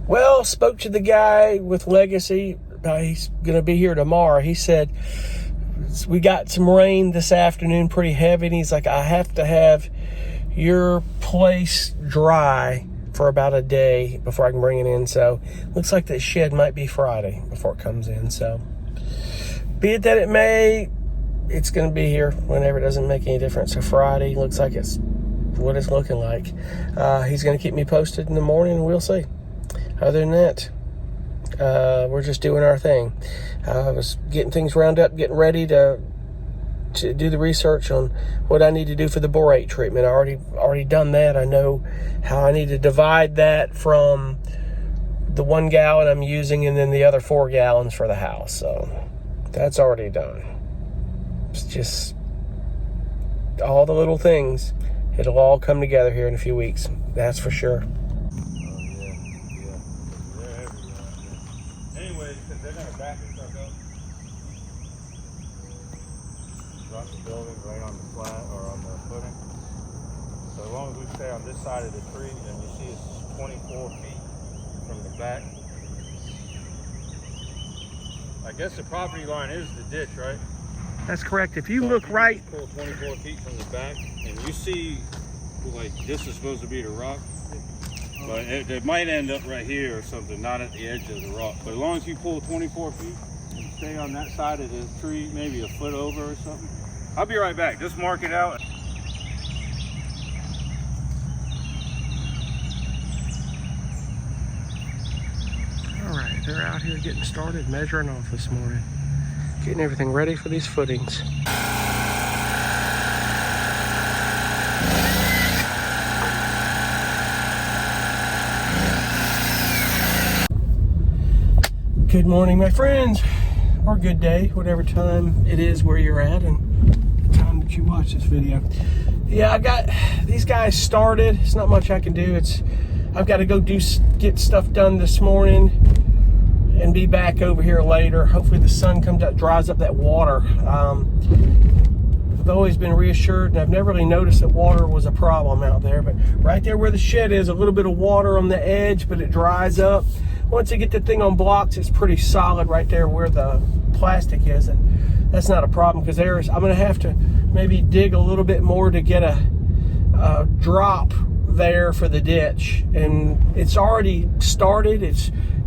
Well, spoke to the guy with Legacy. He's going to be here tomorrow. He said, we got some rain this afternoon, pretty heavy. And he's like, I have to have your place dry for about a day before I can bring it in. So looks like that shed might be Friday before it comes in. So be it that it may, it's going to be here whenever. It doesn't make any difference. So Friday looks like it's what it's looking like. He's going to keep me posted in the morning, and we'll see. Other than that, we're just doing our thing. I was getting things rounded up, getting ready to do the research on what I need to do for the borate treatment. I already done that. I know how I need to divide that from the 1 gallon I'm using and then the other 4 gallons for the house. So that's already done. It's just all the little things. It'll all come together here in a few weeks. That's for sure. Anyway, because they're going to back the truck up. Drop the building right on the flat or on the footing. So as long as we stay on this side of the tree, and you see it's 24 feet from the back. I guess the property line is the ditch, right? That's correct. If you look right, pull 24 feet from the back, and you see, like, this is supposed to be the rock, but it might end up right here or something, not at the edge of the rock. But as long as you pull 24 feet and stay on that side of the tree, maybe a foot over or something. I'll be right back. Just mark it out. all right, they're out here getting started, measuring off this morning. Getting everything ready for these footings. Good morning, my friends, or good day, whatever time it is where you're at and the time that you watch this video. Yeah, I got these guys started. It's not much I can do. I've got to go get stuff done this morning and be back over here later. Hopefully the sun comes out, dries up that water. I've always been reassured, and I've never really noticed that water was a problem out there, but right there where the shed is, a little bit of water on the edge, but it dries up. Once I get the thing on blocks, it's pretty solid right there where the plastic is, and that's not a problem, because I'm going to have to maybe dig a little bit more to get a drop there for the ditch, and it's already started.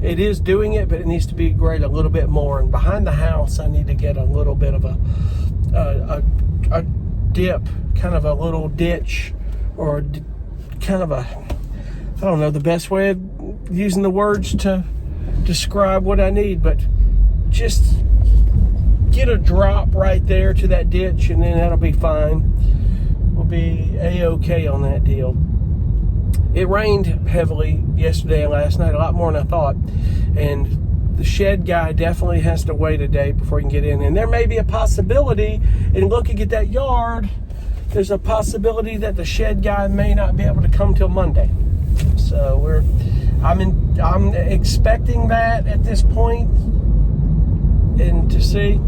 It is doing it, but it needs to be graded a little bit more. And behind the house, I need to get a little bit of a dip, kind of a little ditch, or kind of I don't know the best way of using the words to describe what I need, but just get a drop right there to that ditch, and then that'll be fine. We'll be A-okay on that deal. It rained heavily yesterday and last night, a lot more than I thought, and the shed guy definitely has to wait a day before he can get in. And there may be a possibility, in looking at that yard, there's a possibility that the shed guy may not be able to come till Monday. So I'm expecting that at this point, and to see.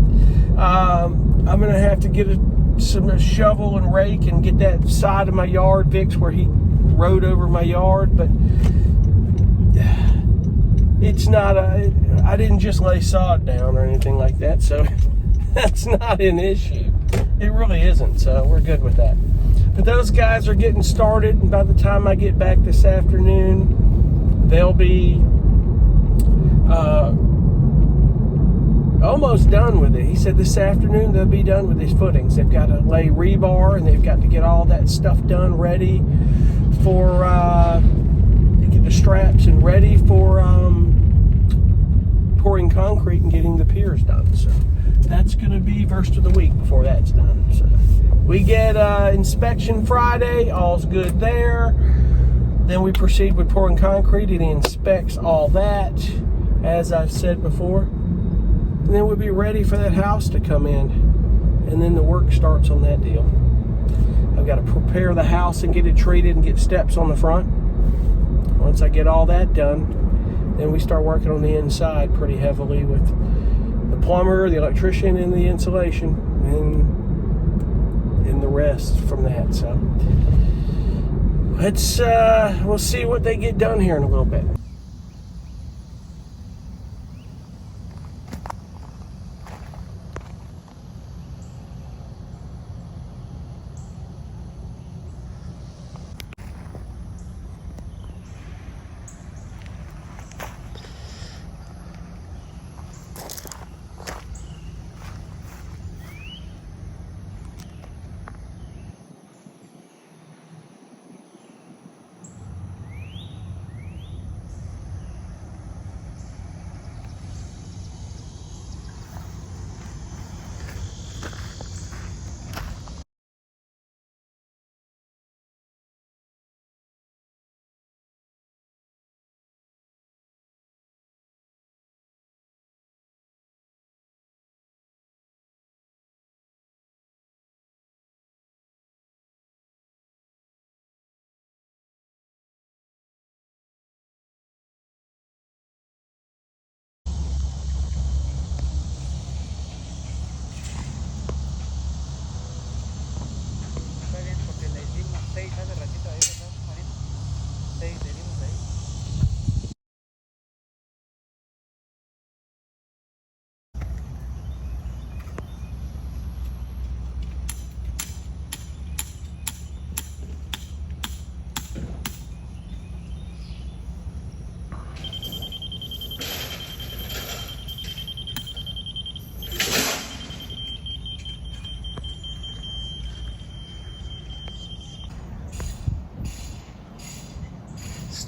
I'm gonna have to get some shovel and rake and get that side of my yard fixed where he rode over my yard, but it's not I didn't just lay sod down or anything like that, so that's not an issue. It really isn't, so we're good with that. But those guys are getting started, and by the time I get back this afternoon, they'll be almost done with it. He said this afternoon they'll be done with these footings. They've got to lay rebar, and they've got to get all that stuff done, ready for get the straps and ready for pouring concrete and getting the piers done. So that's going to be first of the week before that's done. So we get inspection Friday, all's good there. Then we proceed with pouring concrete, and he inspects all that, as I've said before. And then we'll be ready for that house to come in, and then the work starts on that deal. I've got to prepare the house and get it treated and get steps on the front. Once I get all that done, then we start working on the inside pretty heavily with the plumber, the electrician, and the insulation, and the rest from that. So we'll see what they get done here in a little bit.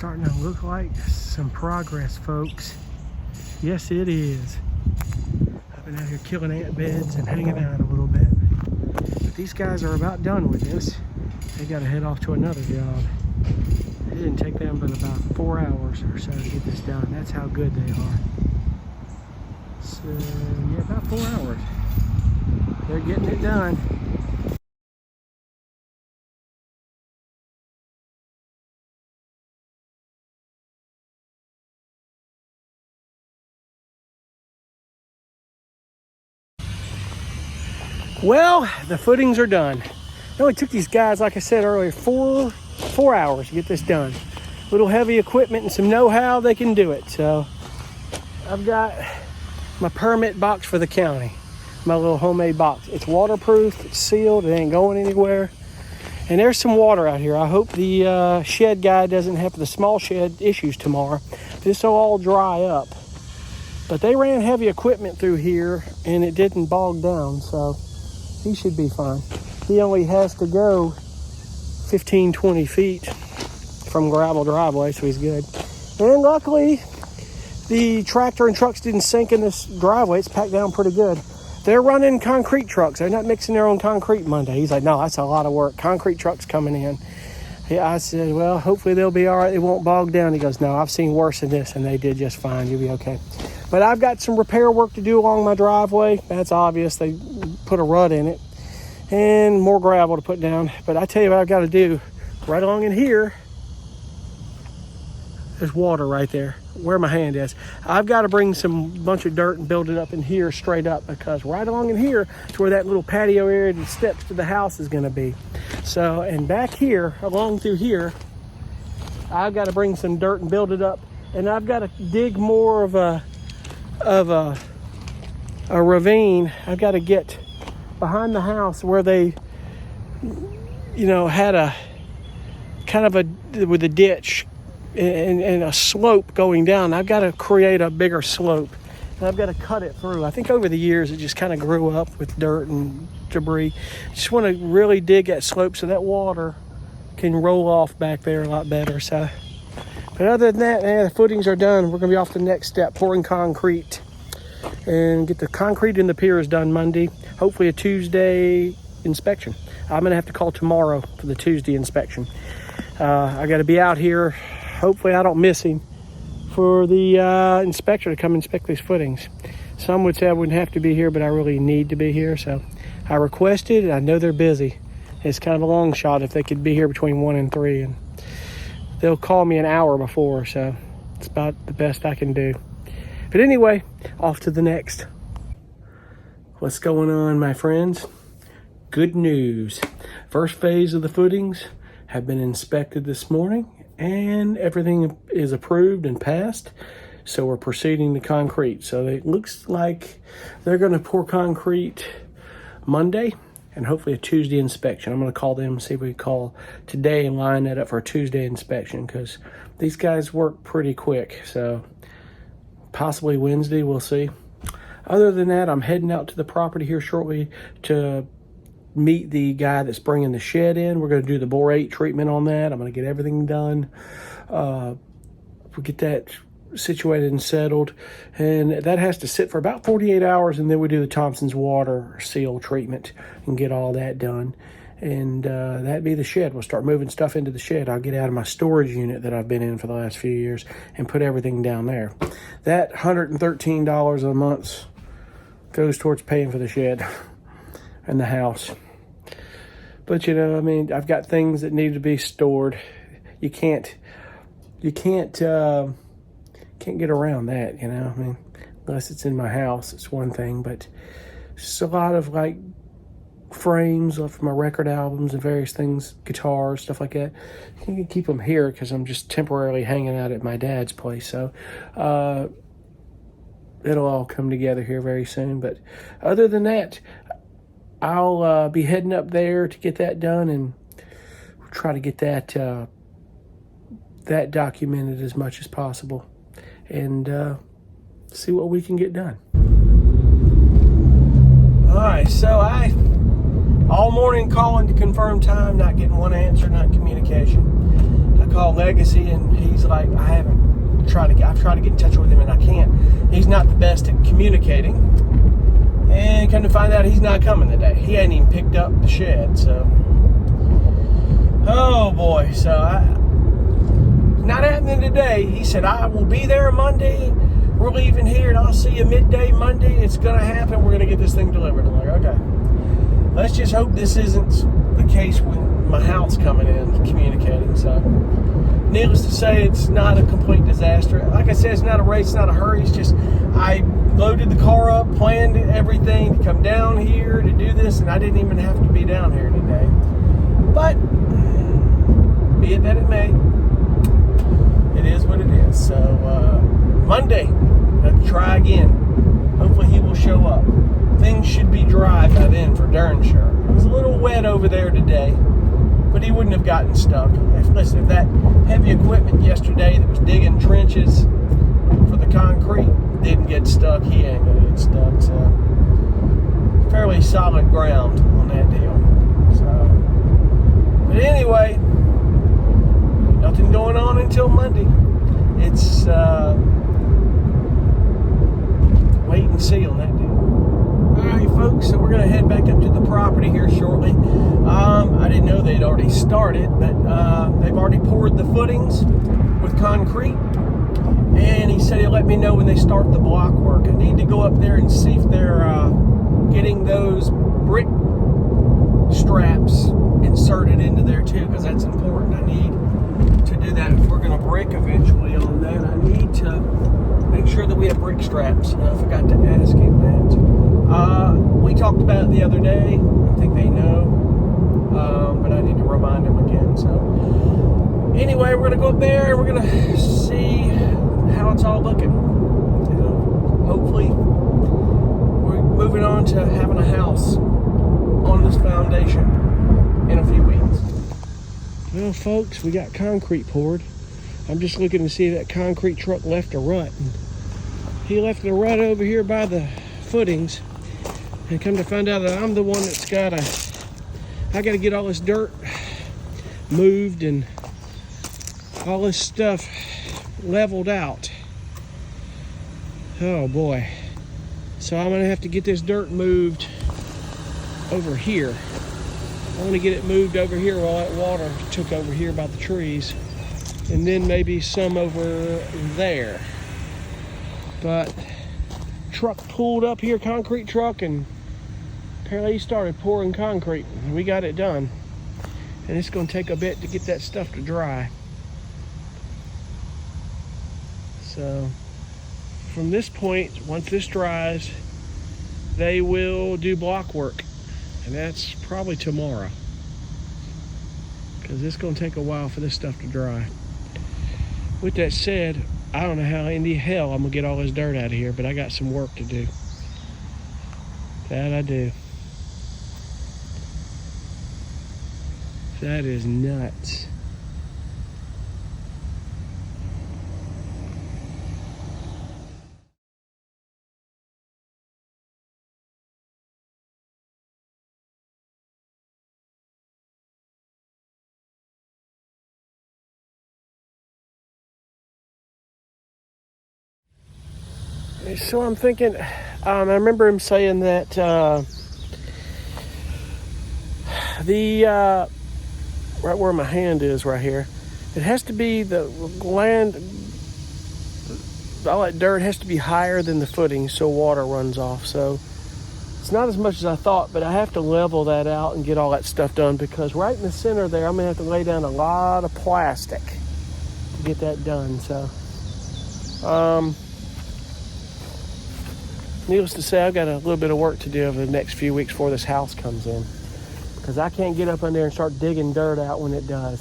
starting to look like some progress, folks. Yes, it is. I've been out here killing ant beds and hanging out a little bit. But these guys are about done with this. They got to head off to another job. It didn't take them but about 4 hours or so to get this done. That's how good they are. So, yeah, about 4 hours. They're getting it done. Well, the footings are done. It only took these guys, like I said earlier, four hours to get this done. Little heavy equipment and some know-how, they can do it. So I've got my permit box for the county, my little homemade box. It's waterproof, it's sealed, it ain't going anywhere. And there's some water out here. I hope the shed guy doesn't have the small shed issues tomorrow. This will all dry up. But they ran heavy equipment through here and it didn't bog down, so he should be fine. He only has to go 15, 20 feet from gravel driveway, so he's good. And luckily, the tractor and trucks didn't sink in this driveway. It's packed down pretty good. They're running concrete trucks. They're not mixing their own concrete Monday. He's like, no, that's a lot of work. Concrete trucks coming in. Yeah, I said, well, hopefully they'll be all right. It won't bog down. He goes, no, I've seen worse than this, and they did just fine. You'll be okay. But I've got some repair work to do along my driveway. That's obvious. They put a rut in it. And more gravel to put down. But I tell you what I've got to do. Right along in here, there's water right there where my hand is. I've got to bring some bunch of dirt and build it up in here straight up, because right along in here is where that little patio area and steps to the house is going to be. So, and back here, along through here, I've got to bring some dirt and build it up. And I've got to dig more of a ravine. I've got to get behind the house where they, you know, had a kind of with a ditch and a slope going down. I've got to create a bigger slope, and I've got to cut it through. I think over the years it just kind of grew up with dirt and debris. Just want to really dig that slope so that water can roll off back there a lot better. So, but other than that, the footings are done. We're going to be off to the next step, pouring concrete, and get the concrete in the piers done Monday. Hopefully a Tuesday inspection. I'm going to have to call tomorrow for the Tuesday inspection. I got to be out here. Hopefully I don't miss him for the inspector to come inspect these footings. Some would say I wouldn't have to be here, but I really need to be here. So I requested. I know they're busy. It's kind of a long shot if they could be here between 1 and 3. And they'll call me an hour before, so it's about the best I can do. But anyway, off to the next. What's going on, my friends? Good news. First phase of the footings have been inspected this morning, and everything is approved and passed. So we're proceeding to concrete. So it looks like they're going to pour concrete Monday and hopefully a Tuesday inspection. I'm going to call them and see if we can call today and line that up for a Tuesday inspection, because these guys work pretty quick. So possibly Wednesday, we'll see. Other than that, I'm heading out to the property here shortly to meet the guy that's bringing the shed in. We're going to do the borate treatment on that. I'm going to get everything done. We'll get that situated and settled. And that has to sit for about 48 hours, and then we do the Thompson's water seal treatment and get all that done. And that'd be the shed. We'll start moving stuff into the shed. I'll get out of my storage unit that I've been in for the last few years and put everything down there. That $113 a month goes towards paying for the shed and the house. But you know, I mean, I've got things that need to be stored. You can't get around that, you know. I mean, unless it's in my house, it's one thing. But it's a lot of like frames of my record albums and various things, guitars, stuff like that. You can keep them here because I'm just temporarily hanging out at my dad's place. So it'll all come together here very soon. But other than that, I'll be heading up there to get that done, and try to get that that documented as much as possible, and see what we can get done. All right, so I all morning calling to confirm time, not getting one answer, not communication. I called Legacy, and he's like, try to get in touch with him, and I can't. He's not the best at communicating. And come to find out, he's not coming today. He hadn't even picked up the shed, so. Oh boy, so not happening today. He said, I will be there Monday. We're leaving here, and I'll see you midday Monday. It's going to happen. We're going to get this thing delivered. I'm like, okay. Let's just hope this isn't the case with my house coming in communicating. So, needless to say, it's not a complete disaster. Like I said, it's not a race, it's not a hurry. It's just I loaded the car up, planned everything to come down here to do this, and I didn't even have to be down here today. But be it that it may, it is what it is. So Monday, let's try again. Hopefully he will show up. Things should be dry by then for darn sure. It was a little wet over there today, but he wouldn't have gotten stuck. Listen, if that heavy equipment yesterday that was digging trenches for the concrete didn't get stuck, he ain't gonna get stuck. So fairly solid ground on that deal. So, but anyway, nothing going on until Monday. It's wait and see on that deal. Alright folks, so we're going to head back up to the property here shortly. I didn't know they'd already started, but they've already poured the footings with concrete. And he said he'll let me know when they start the block work. I need to go up there and see if they're getting those brick straps inserted into there too, because that's important. I need to do that. If we're going to break eventually on that, I need to make sure that we have brick straps. I forgot to ask him that. We talked about it the other day. I think they know, but I need to remind them again. So anyway, we're going to go up there and we're going to see how it's all looking. You know, hopefully we're moving on to having a house on this foundation in a few weeks. Well, folks, we got concrete poured. I'm just looking to see if that concrete truck left a rut. And he left a rut over here by the footings. And come to find out that I'm the one that's I got to get all this dirt moved and all this stuff leveled out. Oh boy. So I'm going to have to get this dirt moved over here. I want to get it moved over here while that water took over here by the trees. And then maybe some over there. But truck pulled up here, concrete truck, and apparently he started pouring concrete. And we got it done. And it's going to take a bit to get that stuff to dry. So from this point, once this dries, they will do block work. And that's probably tomorrow. Because it's going to take a while for this stuff to dry. With that said, I don't know how in the hell I'm going to get all this dirt out of here, but I got some work to do. That I do. That is nuts. So I'm thinking, I remember him saying that right where my hand is right here, it has to be the land, all that dirt has to be higher than the footing so water runs off. So it's not as much as I thought, but I have to level that out and get all that stuff done, because right in the center there, I'm going to have to lay down a lot of plastic to get that done. So, needless to say, I've got a little bit of work to do over the next few weeks before this house comes in, because I can't get up in there and start digging dirt out when it does.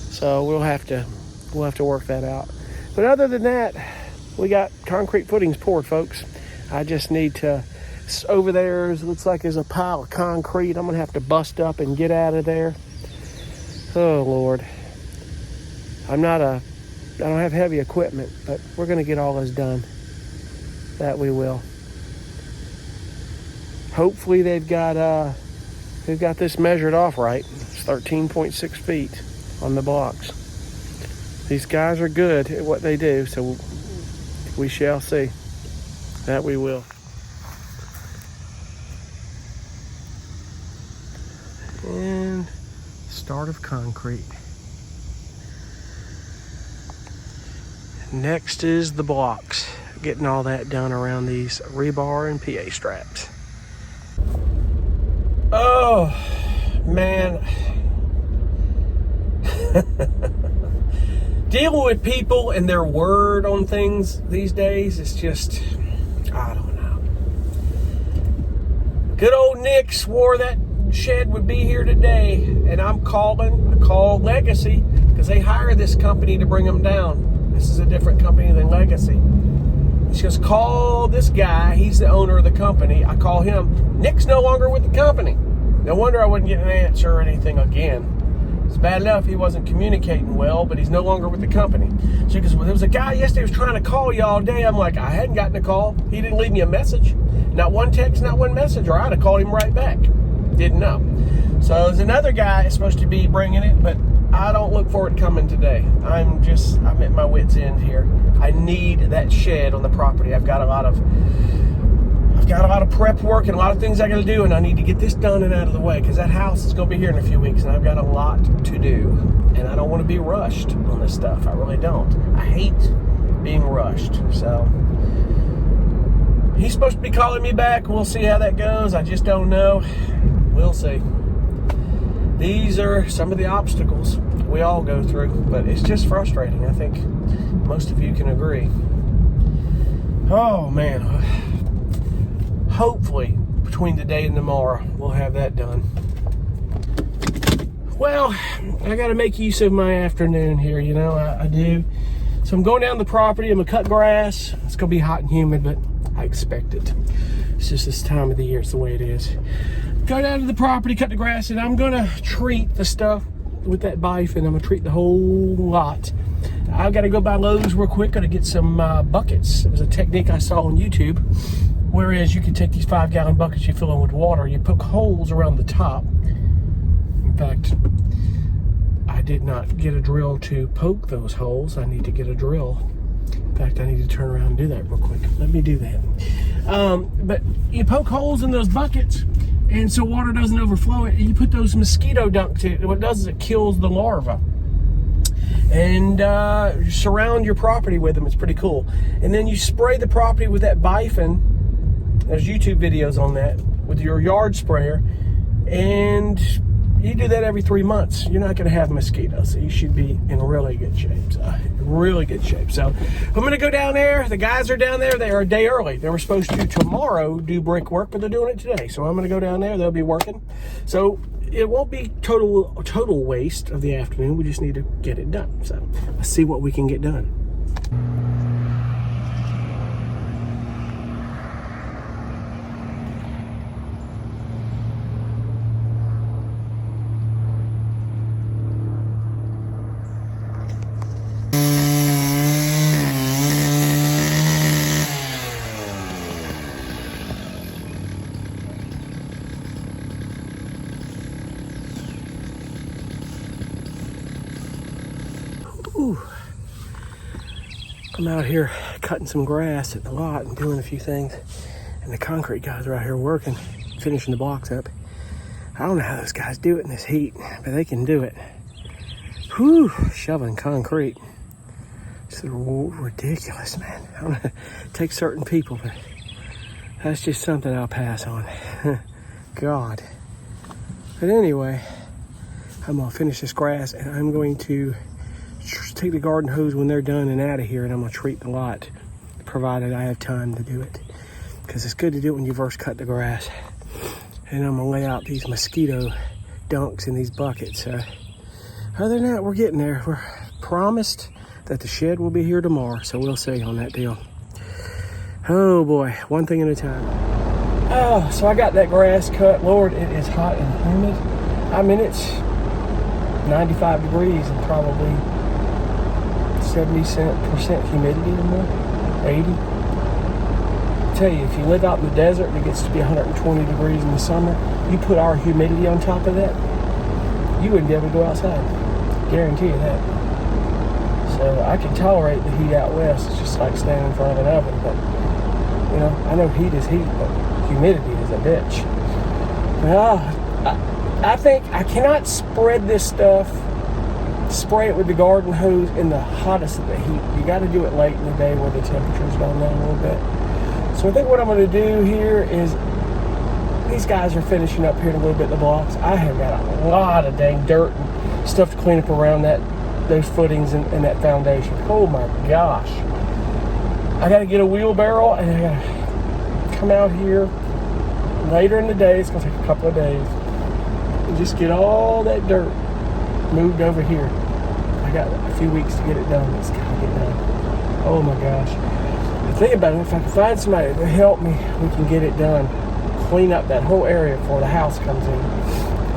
So we'll have to work that out. But other than that, we got concrete footings poured, folks. I just need to, over there, it looks like there's a pile of concrete I'm gonna have to bust up and get out of there. Oh Lord. I don't have heavy equipment, but we're gonna get all this done. That we will. Hopefully they've got this measured off right. It's 13.6 feet on the blocks. These guys are good at what they do, so we shall see. That we will. And start of concrete. Next is the blocks. Getting all that done around these rebar and PA straps. Oh, man. Dealing with people and their word on things these days is just, I don't know. Good old Nick swore that shed would be here today, and I called Legacy because they hire this company to bring them down. This is a different company than Legacy. She goes, call this guy. He's the owner of the company. I call him. Nick's no longer with the company. No wonder I wouldn't get an answer or anything again. It's bad enough he wasn't communicating well, but he's no longer with the company. She goes, well, there was a guy yesterday who was trying to call you all day. I'm like, I hadn't gotten a call. He didn't leave me a message. Not one text, not one message, or I'd have called him right back. Didn't know. So there's another guy that's supposed to be bringing it, but I don't look for it coming today. I'm at my wit's end here. I need that shed on the property. I've got a lot of prep work and a lot of things I got to do, and I need to get this done and out of the way because that house is going to be here in a few weeks, and I've got a lot to do, and I don't want to be rushed on this stuff. I really don't. I hate being rushed. So he's supposed to be calling me back. We'll see how that goes. I just don't know. We'll see. These are some of the obstacles we all go through, but it's just frustrating. I think most of you can agree. Oh, man. Hopefully, between today and tomorrow, we'll have that done. Well, I got to make use of my afternoon here, you know, I do. So I'm going down the property. I'm going to cut grass. It's going to be hot and humid, but I expect it. It's just this time of the year. It's the way it is. Go down to the property, cut the grass, and I'm going to treat the stuff with that biphen. I'm going to treat the whole lot. I've got to go by Lowe's real quick. Got to get some buckets. It was a technique I saw on YouTube. Whereas you can take these 5-gallon buckets, you fill them with water, you poke holes around the top. In fact, I did not get a drill to poke those holes. I need to get a drill. In fact, I need to turn around and do that real quick. Let me do that. But you poke holes in those buckets, and so water doesn't overflow it. You put those mosquito dunks in it. What it does is it kills the larvae. And surround your property with them. It's pretty cool. And then you spray the property with that biphen. There's YouTube videos on that with your yard sprayer, and you do that every 3 months. You're not going to have mosquitoes, so you should be in really good shape. So I'm going to go down there. The guys are down there. They are a day early. They were supposed to tomorrow do brick work, but they're doing it today. So I'm going to go down there. They'll be working. So it won't be total waste of the afternoon. We just need to get it done. So let's see what we can get done. I'm out here cutting some grass at the lot and doing a few things, and the concrete guys are out here working, finishing the blocks up. I don't know how those guys do it in this heat, but they can do it. Whew, shoveling concrete. It's ridiculous, man. I don't know, it takes certain people, but that's just something I'll pass on. God. But anyway, I'm gonna finish this grass, and I'm going to take the garden hose when they're done and out of here, and I'm gonna treat the lot, provided I have time to do it, because it's good to do it when you first cut the grass. And I'm gonna lay out these mosquito dunks in these buckets. Other than that, we're getting there. We're promised that the shed will be here tomorrow, so we'll see on that deal. Oh boy, one thing at a time. Oh, so I got that grass cut. Lord, it is hot and humid. I mean, it's 95 degrees and probably 70% humidity or more, 80. I tell you, if you live out in the desert and it gets to be 120 degrees in the summer, you put our humidity on top of that, you wouldn't be able to go outside. Guarantee you that. So I can tolerate the heat out west. It's just like standing in front of an oven. But, you know, I know heat is heat, but humidity is a bitch. Well, I think I cannot spread this stuff, spray it with the garden hose in the hottest of the heat. You got to do it late in the day where the temperature's gone down a little bit. So I think what I'm going to do here is, these guys are finishing up here in a little bit the blocks. I have got a lot of dang dirt and stuff to clean up around those footings and that foundation. Oh my gosh. I got to get a wheelbarrow and I got to come out here later in the day. It's going to take a couple of days. And just get all that dirt moved over here. I got a few weeks to get it done. It's got to get done. Oh my gosh. The thing about it, if I can find somebody to help me, we can get it done. Clean up that whole area before the house comes in.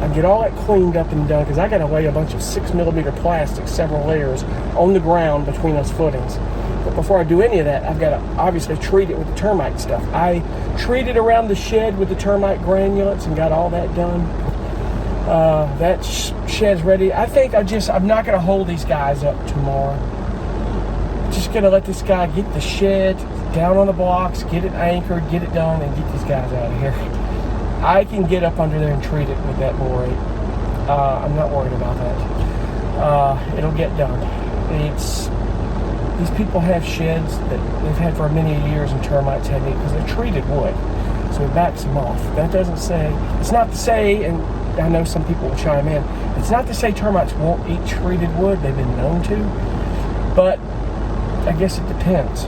I get all that cleaned up and done because I got to lay a bunch of 6mm plastic, several layers, on the ground between those footings. But before I do any of that, I've got to obviously treat it with the termite stuff. I treated around the shed with the termite granulates and got all that done. That shed's ready. I think I'm not going to hold these guys up tomorrow. Just going to let this guy get the shed down on the blocks, get it anchored, get it done, and get these guys out of here. I can get up under there and treat it with that borate. I'm not worried about that. It'll get done. These people have sheds that they've had for many years in termite technique because they're treated wood, so it backs them off. That doesn't say, it's not to say, and I know some people will chime in, it's not to say termites won't eat treated wood. They've been known to, but I guess it depends.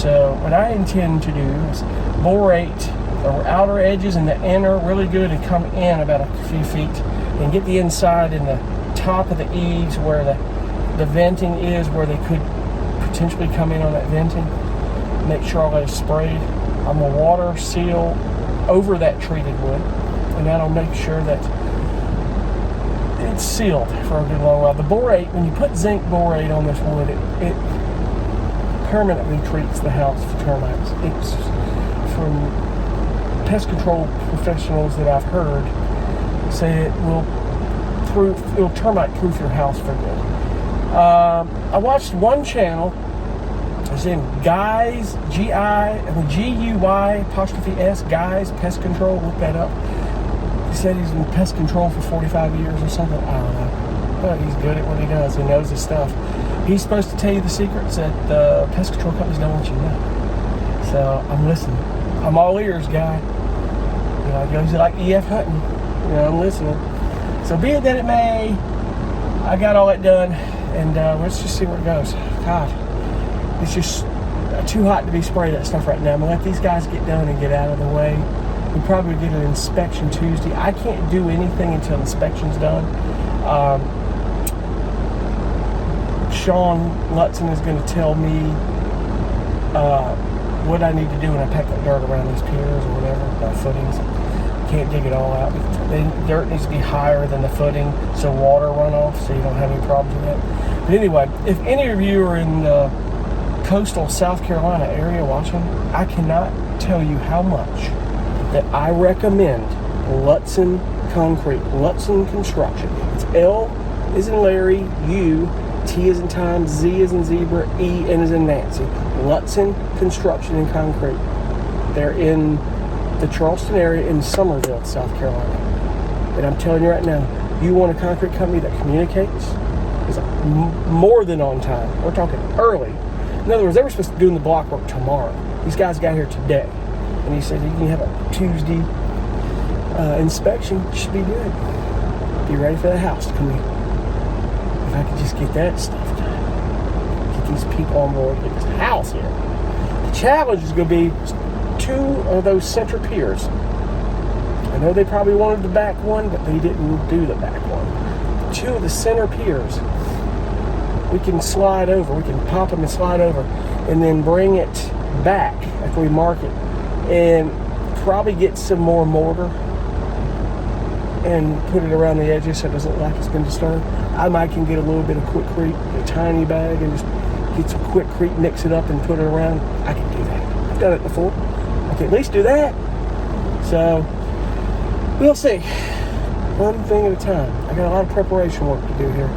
So what I intend to do is borate the outer edges and the inner really good and come in about a few feet and get the inside and the top of the eaves where the venting is, where they could potentially come in on that venting. Make sure all that is sprayed. I'm going to water seal over that treated wood, and that'll make sure that it's sealed for a good long while. The borate, when you put zinc borate on this wood, it permanently treats the house for termites. It's from pest control professionals that I've heard say it'll termite proof your house for good. I watched one channel. It's in Guys, G-U-Y'(S), Guys Pest Control. Look that up. He said he's in pest control for 45 years or something. I don't know. But he's good at what he does. He knows his stuff. He's supposed to tell you the secrets that the pest control companies don't want you to know. So I'm listening. I'm all ears, guy. You know, he's like E.F. Hutton. You know, I'm listening. So be it that it may, I got all that done, and let's just see where it goes. God, it's just too hot to be spraying that stuff right now. I'm gonna let these guys get done and get out of the way. We probably get an inspection Tuesday. I can't do anything until inspection's done. Sean Lutzen is going to tell me what I need to do when I pack that dirt around these piers or whatever, footings. Can't dig it all out. The dirt needs to be higher than the footing, so water runoff, so you don't have any problems with that. But anyway, if any of you are in the coastal South Carolina area watching, I cannot tell you how much that I recommend Lutzen Concrete, Lutzen Construction. It's L as in Larry, U, T as in Tom, Z as in Zebra, E as in Nancy. Lutzen Construction and Concrete. They're in the Charleston area in Summerville, South Carolina. And I'm telling you right now, you want a concrete company that communicates, is more than on time. We're talking early. In other words, they were supposed to be doing the block work tomorrow. These guys got here today. And he said, you can have a Tuesday inspection. It should be good. Be ready for the house to come in. If I could just get that stuff done. Get these people on board, get this house here. The challenge is going to be 2 of those center piers. I know they probably wanted the back one, but they didn't do the back one. 2 of the center piers, we can slide over. We can pop them and slide over, and then bring it back after we mark it, and probably get some more mortar and put it around the edges so it doesn't look like it's been disturbed. I might can get a little bit of Quikrete, a tiny bag, and just get some Quikrete, mix it up and put it around. I can do that. I've done it before. I can at least do that. So we'll see. One thing at a time. I got a lot of preparation work to do here.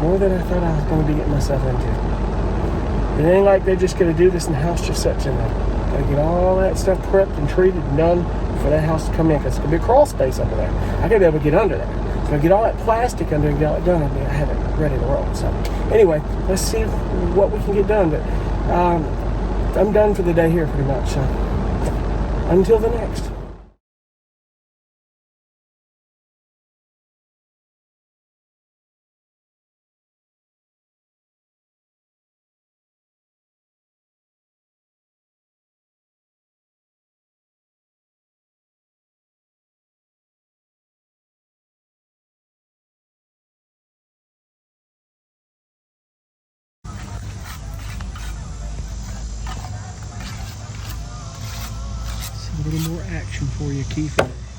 More than I thought I was going to be getting myself into. It ain't like they're just going to do this and the house just sits in there. Gotta get all that stuff prepped and treated and done for that house to come in, because it's going to be a crawl space under there. I got to be able to get under there. So I get all that plastic under and get all it done. I mean, I have it ready to roll. So anyway, let's see what we can get done. But I'm done for the day here pretty much. So until the next. A little more action for you, Keith.